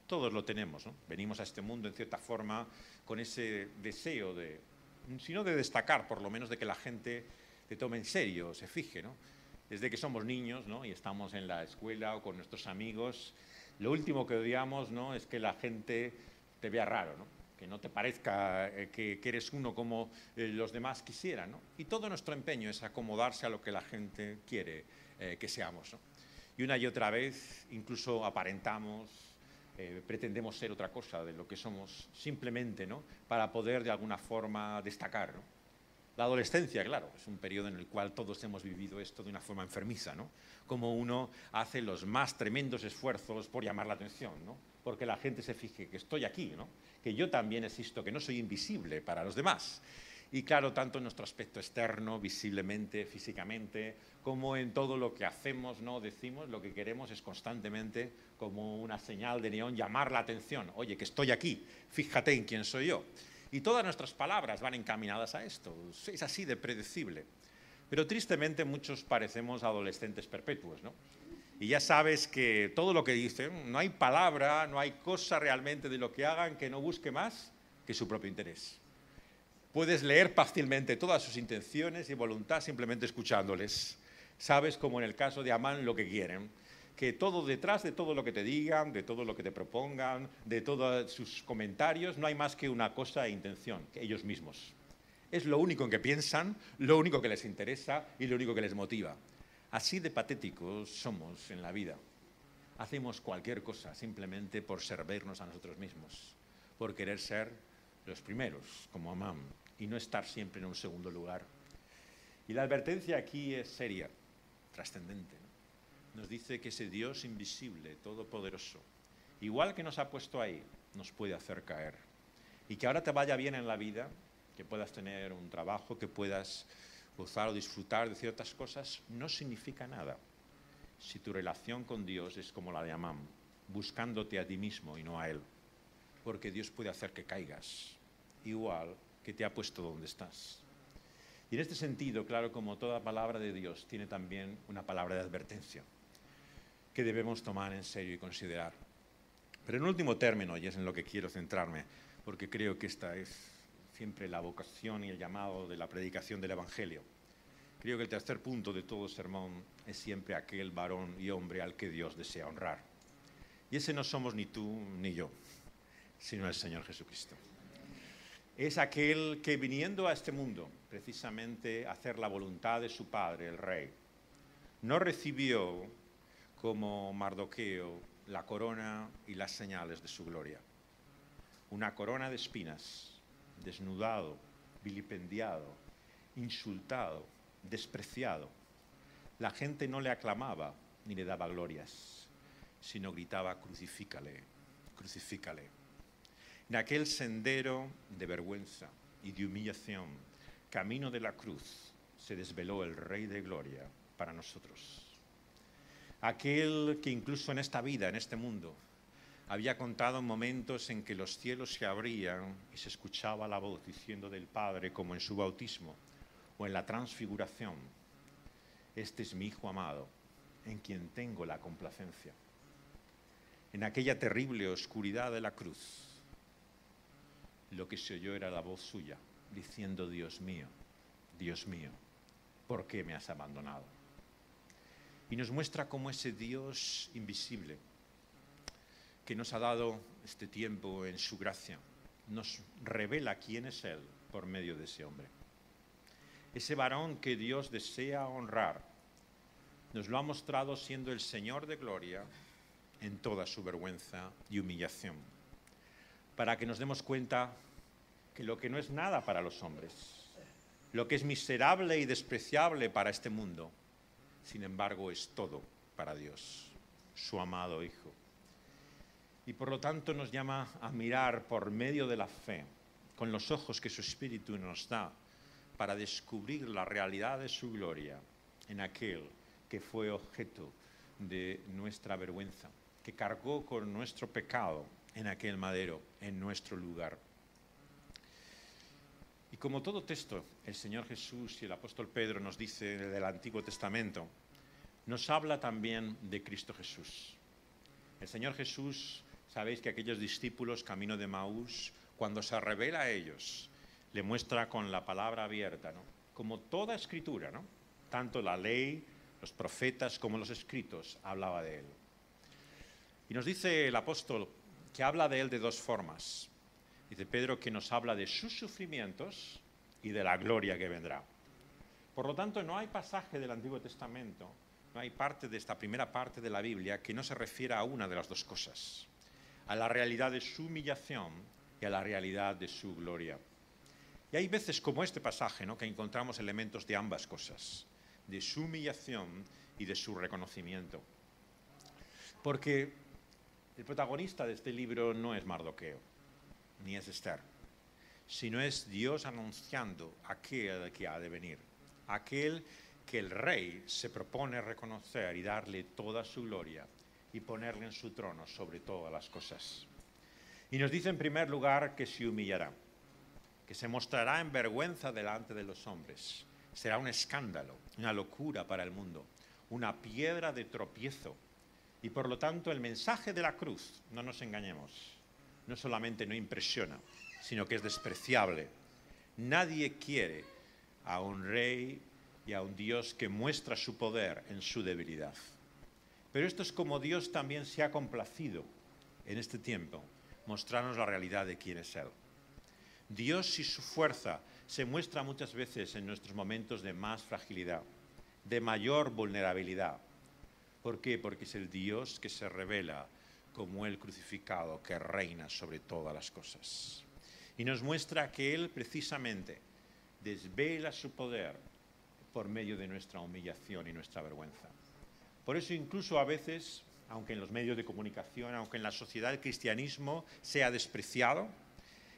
Todos lo tenemos, ¿no? Venimos a este mundo en cierta forma con ese deseo de, si no de destacar, por lo menos de que la gente te tome en serio, se fije, ¿no? Desde que somos niños, ¿no?, y estamos en la escuela o con nuestros amigos, lo último que odiamos, ¿no?, es que la gente te vea raro, ¿no?, que no te parezca que eres uno como los demás quisieran, ¿no? Y todo nuestro empeño es acomodarse a lo que la gente quiere que seamos, ¿no? Y una y otra vez incluso aparentamos, pretendemos ser otra cosa de lo que somos simplemente, ¿no?, para poder de alguna forma destacar, ¿no? La adolescencia, claro, es un periodo en el cual todos hemos vivido esto de una forma enfermiza, ¿no? Como uno hace los más tremendos esfuerzos por llamar la atención, ¿no? Porque la gente se fije que estoy aquí, ¿no? Que yo también existo, que no soy invisible para los demás. Y claro, tanto en nuestro aspecto externo, visiblemente, físicamente, como en todo lo que hacemos, no decimos, lo que queremos es constantemente, como una señal de neón, llamar la atención. Oye, que estoy aquí, fíjate en quién soy yo. Y todas nuestras palabras van encaminadas a esto. Es así de predecible. Pero tristemente muchos parecemos adolescentes perpetuos, ¿no? Y ya sabes que todo lo que dicen, no hay palabra, no hay cosa realmente de lo que hagan que no busque más que su propio interés. Puedes leer fácilmente todas sus intenciones y voluntad simplemente escuchándoles. Sabes, como en el caso de Amán, lo que quieren. Que todo detrás de todo lo que te digan, de todo lo que te propongan, de todos sus comentarios, no hay más que una cosa e intención, que ellos mismos. Es lo único en que piensan, lo único que les interesa y lo único que les motiva. Así de patéticos somos en la vida. Hacemos cualquier cosa simplemente por servirnos a nosotros mismos, por querer ser los primeros, como Amán, y no estar siempre en un segundo lugar. Y la advertencia aquí es seria, trascendente, ¿no? Nos dice que ese Dios invisible, todopoderoso, igual que nos ha puesto ahí, nos puede hacer caer. Y que ahora te vaya bien en la vida, que puedas tener un trabajo, que puedas gozar o disfrutar de ciertas cosas, no significa nada si tu relación con Dios es como la de Amán, buscándote a ti mismo y no a Él. Porque Dios puede hacer que caigas, igual que te ha puesto donde estás. Y en este sentido, claro, como toda palabra de Dios, tiene también una palabra de advertencia que debemos tomar en serio y considerar. Pero en último término, y es en lo que quiero centrarme, porque creo que esta es siempre la vocación y el llamado de la predicación del Evangelio. Creo que el tercer punto de todo sermón es siempre aquel varón y hombre al que Dios desea honrar. Y ese no somos ni tú ni yo, sino el Señor Jesucristo. Es aquel que, viniendo a este mundo, precisamente a hacer la voluntad de su Padre, el Rey, no recibió como Mardoqueo la corona y las señales de su gloria. Una corona de espinas, desnudado, vilipendiado, insultado, despreciado. La gente no le aclamaba ni le daba glorias, sino gritaba: crucifícale, crucifícale. En aquel sendero de vergüenza y de humillación, camino de la cruz, se desveló el Rey de Gloria para nosotros. Aquel que incluso en esta vida, en este mundo, había contado momentos en que los cielos se abrían y se escuchaba la voz diciendo del Padre, como en su bautismo o en la transfiguración: este es mi Hijo amado, en quien tengo la complacencia. En aquella terrible oscuridad de la cruz, lo que se oyó era la voz suya, diciendo: Dios mío, ¿por qué me has abandonado? Y nos muestra cómo ese Dios invisible, que nos ha dado este tiempo en su gracia, nos revela quién es Él por medio de ese hombre. Ese varón que Dios desea honrar, nos lo ha mostrado siendo el Señor de gloria en toda su vergüenza y humillación, para que nos demos cuenta que lo que no es nada para los hombres, lo que es miserable y despreciable para este mundo, sin embargo es todo para Dios, su amado Hijo. Y por lo tanto nos llama a mirar por medio de la fe, con los ojos que su Espíritu nos da, para descubrir la realidad de su gloria en aquel que fue objeto de nuestra vergüenza, que cargó con nuestro pecado en aquel madero, en nuestro lugar. Y como todo texto, el Señor Jesús y el apóstol Pedro nos dice del Antiguo Testamento, nos habla también de Cristo Jesús. El Señor Jesús, sabéis que aquellos discípulos camino de Maús, cuando se revela a ellos, le muestra con la palabra abierta, ¿no? Como toda escritura, ¿no? Tanto la ley, los profetas como los escritos hablaba de él. Y nos dice el apóstol que habla de él de dos formas. Dice Pedro que nos habla de sus sufrimientos y de la gloria que vendrá. Por lo tanto, no hay pasaje del Antiguo Testamento, no hay parte de esta primera parte de la Biblia que no se refiera a una de las dos cosas, a la realidad de su humillación y a la realidad de su gloria. Y hay veces como este pasaje, ¿no?, que encontramos elementos de ambas cosas, de su humillación y de su reconocimiento. Porque el protagonista de este libro no es Mardoqueo, ni es Esther, sino es Dios anunciando aquel que ha de venir, aquel que el rey se propone reconocer y darle toda su gloria y ponerle en su trono sobre todas las cosas. Y nos dice en primer lugar que se humillará, que se mostrará en vergüenza delante de los hombres. Será un escándalo, una locura para el mundo, una piedra de tropiezo. Y por lo tanto el mensaje de la cruz, no nos engañemos, no solamente no impresiona, sino que es despreciable. Nadie quiere a un rey y a un Dios que muestra su poder en su debilidad. Pero esto es como Dios también se ha complacido en este tiempo, mostrarnos la realidad de quién es Él. Dios y su fuerza se muestra muchas veces en nuestros momentos de más fragilidad, de mayor vulnerabilidad. ¿Por qué? Porque es el Dios que se revela como el crucificado que reina sobre todas las cosas. Y nos muestra que Él precisamente desvela su poder por medio de nuestra humillación y nuestra vergüenza. Por eso incluso a veces, aunque en los medios de comunicación, aunque en la sociedad el cristianismo sea despreciado,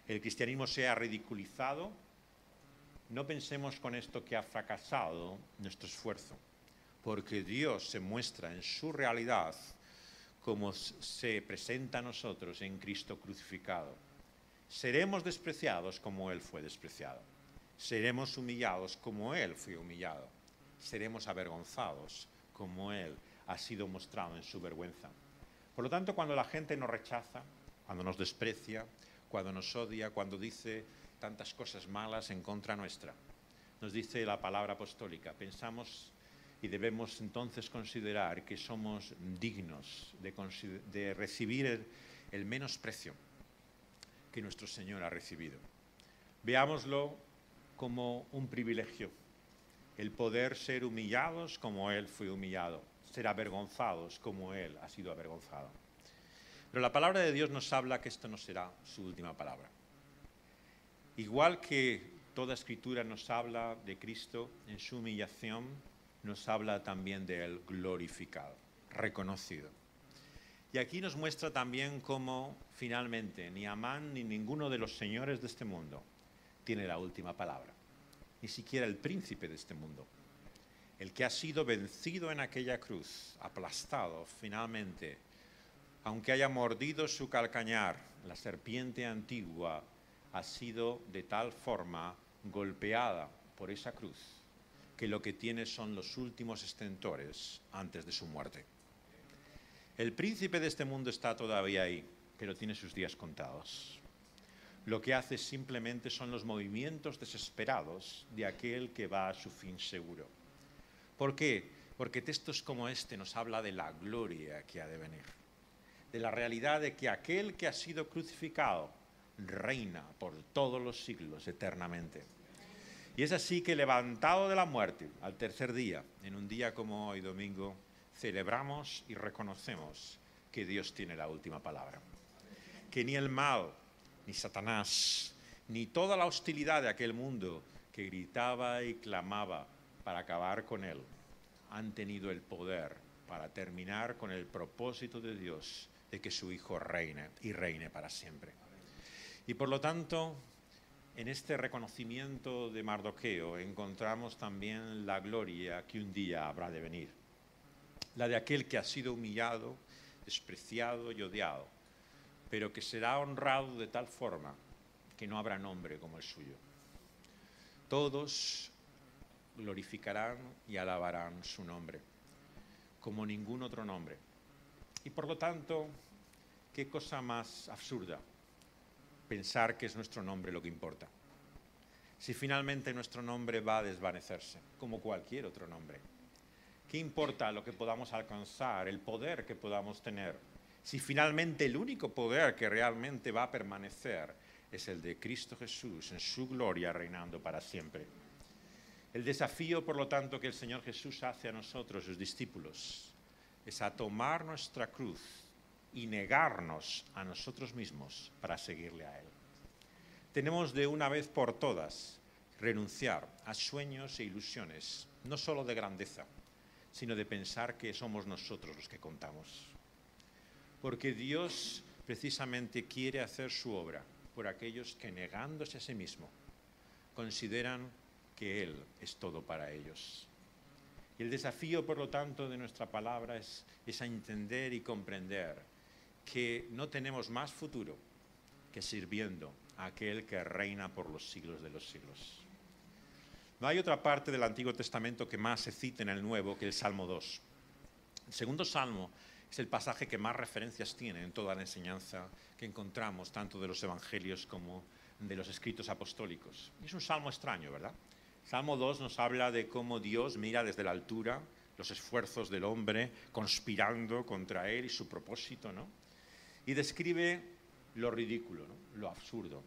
el cristianismo sea ridiculizado, no pensemos con esto que ha fracasado nuestro esfuerzo, porque Dios se muestra en su realidad como se presenta a nosotros en Cristo crucificado. Seremos despreciados como Él fue despreciado. Seremos humillados como Él fue humillado. Seremos avergonzados como Él ha sido mostrado en su vergüenza. Por lo tanto, cuando la gente nos rechaza, cuando nos desprecia, cuando nos odia, cuando dice tantas cosas malas en contra nuestra, nos dice la palabra apostólica, pensamos y debemos entonces considerar que somos dignos de recibir el menosprecio que nuestro Señor ha recibido. Veámoslo como un privilegio, el poder ser humillados como Él fue humillado, ser avergonzados como Él ha sido avergonzado. Pero la palabra de Dios nos habla que esto no será su última palabra. Igual que toda escritura nos habla de Cristo en su humillación, nos habla también de Él glorificado, reconocido. Y aquí nos muestra también cómo finalmente ni Amán ni ninguno de los señores de este mundo tiene la última palabra, ni siquiera el príncipe de este mundo. El que ha sido vencido en aquella cruz, aplastado finalmente, aunque haya mordido su calcañar, la serpiente antigua ha sido de tal forma golpeada por esa cruz que lo que tiene son los últimos estentores antes de su muerte. El príncipe de este mundo está todavía ahí, pero tiene sus días contados. Lo que hace simplemente son los movimientos desesperados de aquel que va a su fin seguro. ¿Por qué? Porque textos como este nos habla de la gloria que ha de venir, de la realidad de que aquel que ha sido crucificado reina por todos los siglos eternamente. Y es así que levantado de la muerte al tercer día, en un día como hoy, domingo, celebramos y reconocemos que Dios tiene la última palabra. Que ni el mal, ni Satanás, ni toda la hostilidad de aquel mundo que gritaba y clamaba para acabar con él, han tenido el poder para terminar con el propósito de Dios de que su Hijo reine y reine para siempre. Y por lo tanto, en este reconocimiento de Mardoqueo encontramos también la gloria que un día habrá de venir, la de aquel que ha sido humillado, despreciado y odiado, pero que será honrado de tal forma que no habrá nombre como el suyo. Todos glorificarán y alabarán su nombre, como ningún otro nombre. Y por lo tanto, qué cosa más absurda pensar que es nuestro nombre lo que importa. Si finalmente nuestro nombre va a desvanecerse, como cualquier otro nombre. ¿Qué importa lo que podamos alcanzar, el poder que podamos tener? Si finalmente el único poder que realmente va a permanecer es el de Cristo Jesús en su gloria reinando para siempre. El desafío, por lo tanto, que el Señor Jesús hace a nosotros, sus discípulos, es a tomar nuestra cruz y negarnos a nosotros mismos para seguirle a Él. tenemos de una vez por todas renunciar a sueños e ilusiones, no solo de grandeza, sino de pensar que somos nosotros los que contamos. Porque Dios precisamente quiere hacer su obra por aquellos que, negándose a sí mismo, consideran que Él es todo para ellos. Y el desafío, por lo tanto, de nuestra palabra es a entender y comprender que no tenemos más futuro que sirviendo a aquel que reina por los siglos de los siglos. No hay otra parte del Antiguo Testamento que más se cite en el Nuevo que el Salmo 2. El segundo Salmo es el pasaje que más referencias tiene en toda la enseñanza que encontramos, tanto de los Evangelios como de los escritos apostólicos. Es un salmo extraño, ¿verdad? Salmo 2 nos habla de cómo Dios mira desde la altura los esfuerzos del hombre conspirando contra él y su propósito, ¿no? Y describe lo ridículo, ¿no? Lo absurdo.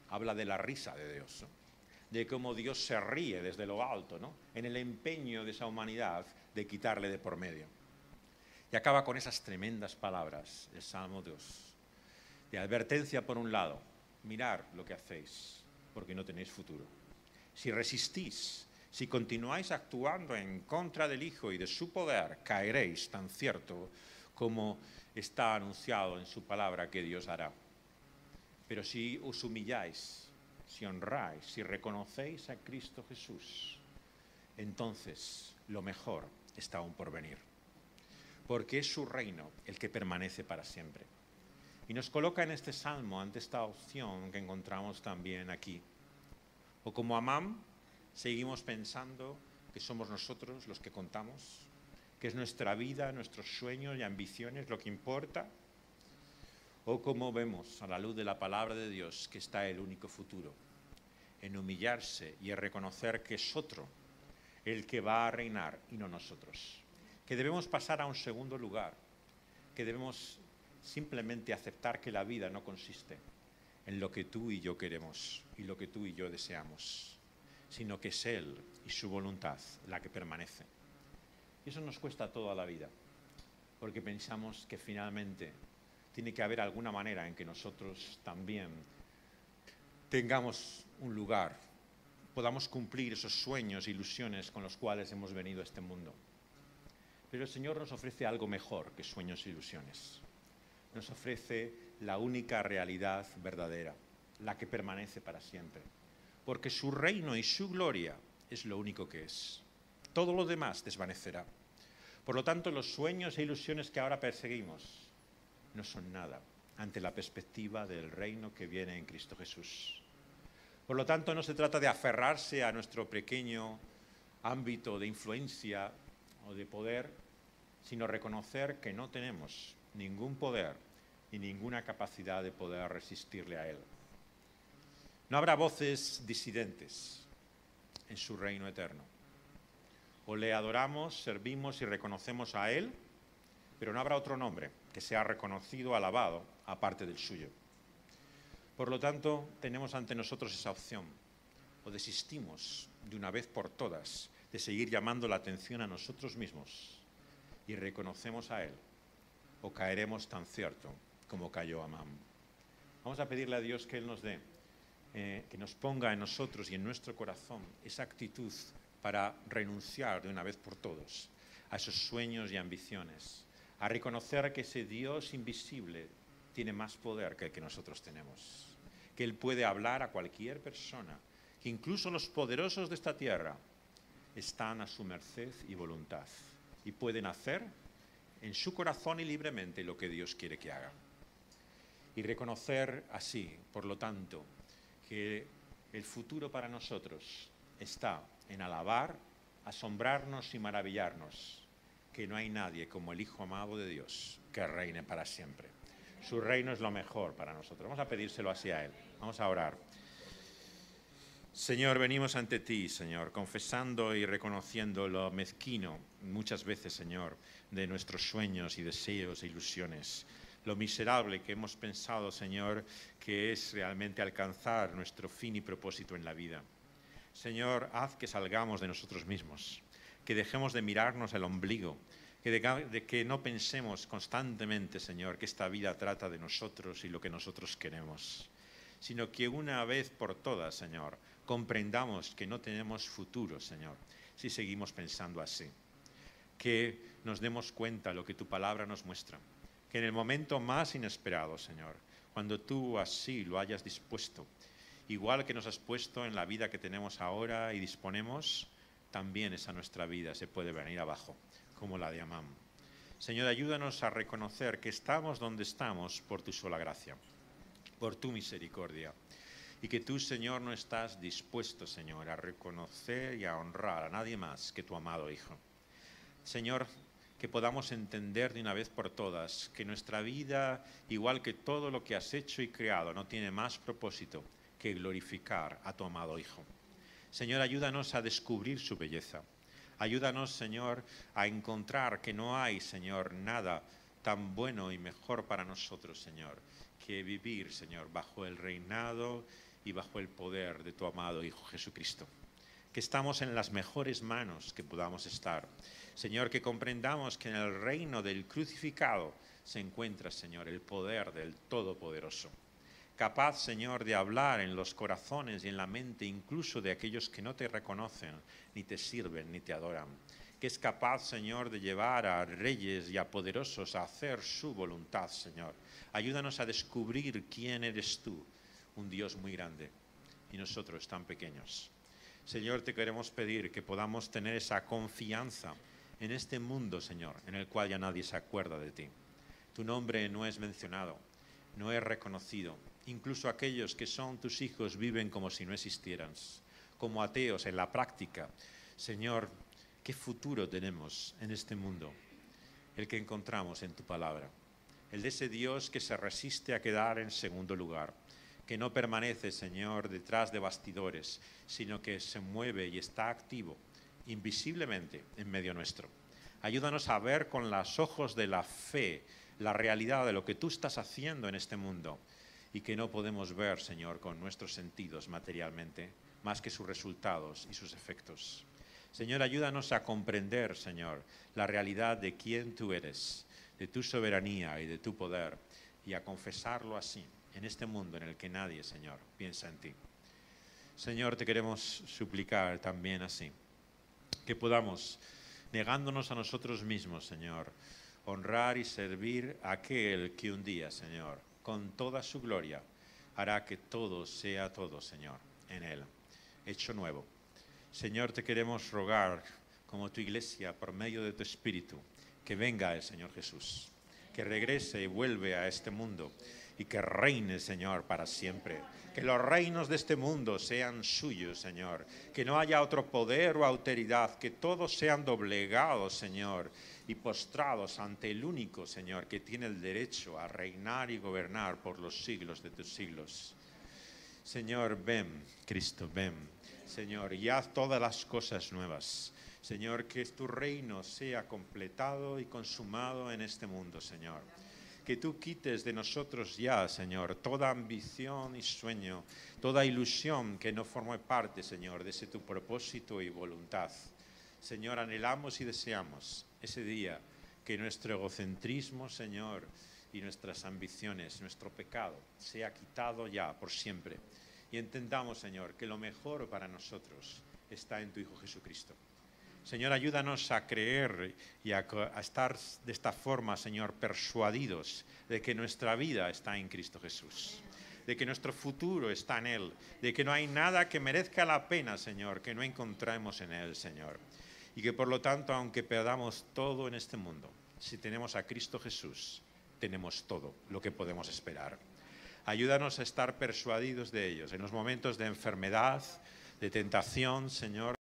Habla de la risa de Dios, ¿no? De cómo Dios se ríe desde lo alto, ¿no? En el empeño de esa humanidad de quitarle de por medio. Y acaba con esas tremendas palabras, el Salmo 2, de advertencia por un lado: mirad lo que hacéis, porque no tenéis futuro. Si resistís, si continuáis actuando en contra del Hijo y de su poder, caeréis, tan cierto como está anunciado en su palabra que Dios hará. Pero si os humilláis, si honráis, si reconocéis a Cristo Jesús, entonces lo mejor está aún por venir. Porque es su reino el que permanece para siempre. Y nos coloca en este salmo ante esta opción que encontramos también aquí. O como Amán, seguimos pensando que somos nosotros los que contamos, que es nuestra vida, nuestros sueños y ambiciones lo que importa. O como vemos a la luz de la palabra de Dios que está el único futuro, en humillarse y en reconocer que es otro el que va a reinar y no nosotros. Que debemos pasar a un segundo lugar, que debemos simplemente aceptar que la vida no consiste en lo que tú y yo queremos y lo que tú y yo deseamos, sino que es Él y su voluntad la que permanece. Y eso nos cuesta toda la vida, porque pensamos que finalmente tiene que haber alguna manera en que nosotros también tengamos un lugar, podamos cumplir esos sueños e ilusiones con los cuales hemos venido a este mundo. Pero el Señor nos ofrece algo mejor que sueños e ilusiones. Nos ofrece la única realidad verdadera, la que permanece para siempre. Porque su reino y su gloria es lo único que es. Todo lo demás desvanecerá. Por lo tanto, los sueños e ilusiones que ahora perseguimos no son nada ante la perspectiva del reino que viene en Cristo Jesús. Por lo tanto, no se trata de aferrarse a nuestro pequeño ámbito de influencia o de poder, sino reconocer que no tenemos ningún poder y ninguna capacidad de poder resistirle a Él. No habrá voces disidentes en su reino eterno. O le adoramos, servimos y reconocemos a Él, pero no habrá otro nombre que sea reconocido, alabado, aparte del suyo. Por lo tanto, tenemos ante nosotros esa opción. O desistimos de una vez por todas de seguir llamando la atención a nosotros mismos y reconocemos a Él, o caeremos tan cierto como cayó Amán. Vamos a pedirle a Dios que Él nos dé, que nos ponga en nosotros y en nuestro corazón esa actitud para renunciar de una vez por todas a esos sueños y ambiciones, a reconocer que ese Dios invisible tiene más poder que el que nosotros tenemos, que Él puede hablar a cualquier persona, que incluso los poderosos de esta tierra están a su merced y voluntad y pueden hacer en su corazón y libremente lo que Dios quiere que haga. Y reconocer así, por lo tanto, que el futuro para nosotros está en alabar, asombrarnos y maravillarnos, que no hay nadie como el Hijo amado de Dios que reine para siempre. Su reino es lo mejor para nosotros. Vamos a pedírselo así a Él. Vamos a orar. Señor, venimos ante ti, Señor, confesando y reconociendo lo mezquino muchas veces, Señor, de nuestros sueños y deseos e ilusiones. Lo miserable que hemos pensado, Señor, que es realmente alcanzar nuestro fin y propósito en la vida. Señor, haz que salgamos de nosotros mismos, que dejemos de mirarnos el ombligo, que no pensemos constantemente, Señor, que esta vida trata de nosotros y lo que nosotros queremos, sino que una vez por todas, Señor, comprendamos que no tenemos futuro, Señor, si seguimos pensando así. Que nos demos cuenta de lo que tu palabra nos muestra, que en el momento más inesperado, Señor, cuando tú así lo hayas dispuesto, igual que nos has puesto en la vida que tenemos ahora y disponemos, también esa nuestra vida se puede venir abajo, como la de Amán. Señor, ayúdanos a reconocer que estamos donde estamos por tu sola gracia, por tu misericordia, y que tú, Señor, no estás dispuesto, Señor, a reconocer y a honrar a nadie más que tu amado Hijo. Señor, que podamos entender de una vez por todas que nuestra vida, igual que todo lo que has hecho y creado, no tiene más propósito que glorificar a tu amado Hijo. Señor, ayúdanos a descubrir su belleza. Ayúdanos, Señor, a encontrar que no hay, Señor, nada tan bueno y mejor para nosotros, Señor, que vivir, Señor, bajo el reinado y bajo el poder de tu amado Hijo Jesucristo. Que estamos en las mejores manos que podamos estar. Señor, que comprendamos que en el reino del crucificado se encuentra, Señor, el poder del Todopoderoso. Capaz, Señor, de hablar en los corazones y en la mente incluso de aquellos que no te reconocen, ni te sirven, ni te adoran. Que es capaz, Señor, de llevar a reyes y a poderosos a hacer su voluntad, Señor. Ayúdanos a descubrir quién eres tú, un Dios muy grande, y nosotros tan pequeños. Señor, te queremos pedir que podamos tener esa confianza en este mundo, Señor, en el cual ya nadie se acuerda de ti. Tu nombre no es mencionado, no es reconocido. Incluso aquellos que son tus hijos viven como si no existieran, como ateos en la práctica. Señor, ¿qué futuro tenemos en este mundo? El que encontramos en tu palabra. El de ese Dios que se resiste a quedar en segundo lugar, que no permanece, Señor, detrás de bastidores, sino que se mueve y está activo, invisiblemente, en medio nuestro. Ayúdanos a ver con los ojos de la fe la realidad de lo que tú estás haciendo en este mundo y que no podemos ver, Señor, con nuestros sentidos materialmente, más que sus resultados y sus efectos. Señor, ayúdanos a comprender, Señor, la realidad de quién tú eres, de tu soberanía y de tu poder, y a confesarlo así, en este mundo en el que nadie, Señor, piensa en ti. Señor, te queremos suplicar también así, que podamos, negándonos a nosotros mismos, Señor, honrar y servir a aquel que un día, Señor, con toda su gloria, hará que todo sea todo, Señor, en Él, hecho nuevo. Señor, te queremos rogar, como tu iglesia, por medio de tu Espíritu, que venga el Señor Jesús, que regrese y vuelve a este mundo y que reine, Señor, para siempre. Que los reinos de este mundo sean suyos, Señor. Que no haya otro poder o autoridad, que todos sean doblegados, Señor, y postrados ante el único, Señor, que tiene el derecho a reinar y gobernar por los siglos de tus siglos. Señor, ven, Cristo, ven. Señor, y haz todas las cosas nuevas. Señor, que tu reino sea completado y consumado en este mundo, Señor. Que tú quites de nosotros ya, Señor, toda ambición y sueño, toda ilusión que no forme parte, Señor, de ese tu propósito y voluntad. Señor, anhelamos y deseamos ese día que nuestro egocentrismo, Señor, y nuestras ambiciones, nuestro pecado, sea quitado ya por siempre. Y entendamos, Señor, que lo mejor para nosotros está en tu Hijo Jesucristo. Señor, ayúdanos a creer y a estar de esta forma, Señor, persuadidos de que nuestra vida está en Cristo Jesús, de que nuestro futuro está en Él, de que no hay nada que merezca la pena, Señor, que no encontremos en Él, Señor. Y que por lo tanto, aunque perdamos todo en este mundo, si tenemos a Cristo Jesús, tenemos todo lo que podemos esperar. Ayúdanos a estar persuadidos de ellos en los momentos de enfermedad, de tentación, Señor,